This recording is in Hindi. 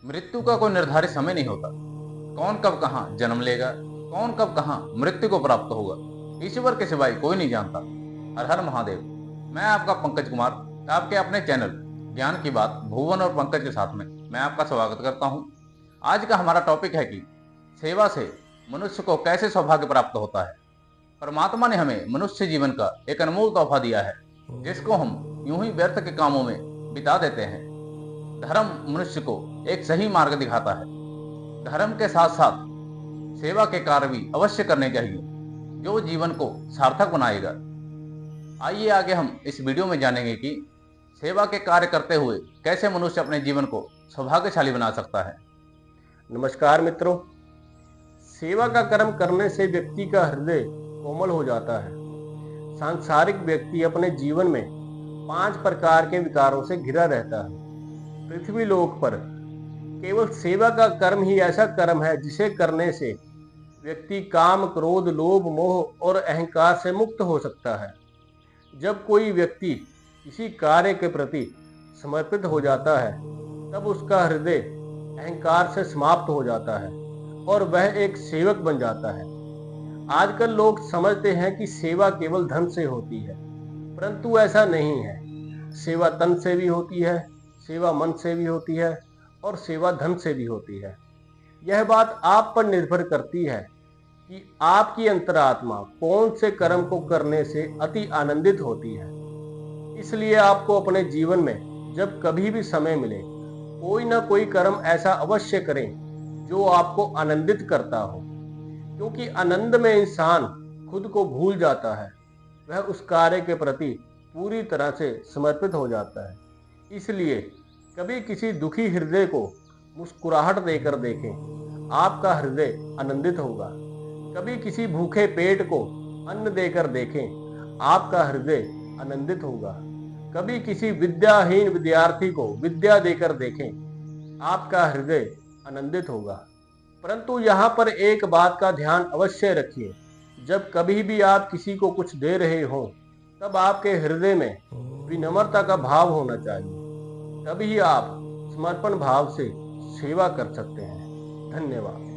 मृत्यु का कोई निर्धारित समय नहीं होता। कौन कब कहाँ जन्म लेगा, कौन कब कहाँ मृत्यु को प्राप्त होगा, ईश्वर के सिवाय कोई नहीं जानता। हर हर महादेव। मैं आपका पंकज कुमार, आपके अपने चैनल ज्ञान की बात भुवन और पंकज के साथ में मैं आपका स्वागत करता हूँ। आज का हमारा टॉपिक है कि सेवा से मनुष्य को कैसे सौभाग्य प्राप्त होता है। परमात्मा ने हमें मनुष्य जीवन का एक अनमोल तोहफा दिया है, जिसको हम यूं ही व्यर्थ के कामों में बिता देते हैं। धर्म मनुष्य को एक सही मार्ग दिखाता है। धर्म के साथ साथ सेवा के कार्य भी अवश्य करने चाहिए, जो जीवन को सार्थक बनाएगा। आइए आगे हम इस वीडियो में जानेंगे कि सेवा के कार्य करते हुए कैसे मनुष्य अपने जीवन को सौभाग्यशाली बना सकता है। नमस्कार मित्रों। सेवा का कर्म करने से व्यक्ति का हृदय कोमल हो जाता है। सांसारिक व्यक्ति अपने जीवन में 5 प्रकार के विकारों से घिरा रहता है। पृथ्वी लोक पर केवल सेवा का कर्म ही ऐसा कर्म है जिसे करने से व्यक्ति काम, क्रोध, लोभ, मोह और अहंकार से मुक्त हो सकता है। जब कोई व्यक्ति किसी कार्य के प्रति समर्पित हो जाता है, तब उसका हृदय अहंकार से समाप्त हो जाता है और वह एक सेवक बन जाता है। आजकल लोग समझते हैं कि सेवा केवल धन से होती है, परंतु ऐसा नहीं है। सेवा तन से भी होती है, सेवा मन से भी होती है और सेवा धन से भी होती है। यह बात आप पर निर्भर करती है कि आपकी अंतरात्मा कौन से कर्म को करने से अति आनंदित होती है। इसलिए आपको अपने जीवन में जब कभी भी समय मिले, कोई ना कोई कर्म ऐसा अवश्य करें जो आपको आनंदित करता हो, क्योंकि आनंद में इंसान खुद को भूल जाता है। वह उस कार्य के प्रति पूरी तरह से समर्पित हो जाता है। इसलिए कभी किसी दुखी हृदय को मुस्कुराहट देकर देखें, आपका हृदय आनंदित होगा। कभी किसी भूखे पेट को अन्न देकर देखें, आपका हृदय आनंदित होगा। कभी किसी विद्याहीन विद्यार्थी को विद्या देकर देखें, आपका हृदय आनंदित होगा। परंतु यहाँ पर एक बात का ध्यान अवश्य रखिए, जब कभी भी आप किसी को कुछ दे रहे हो, तब आपके हृदय में विनम्रता का भाव होना चाहिए। तभी आप समर्पण भाव से सेवा कर सकते हैं। धन्यवाद।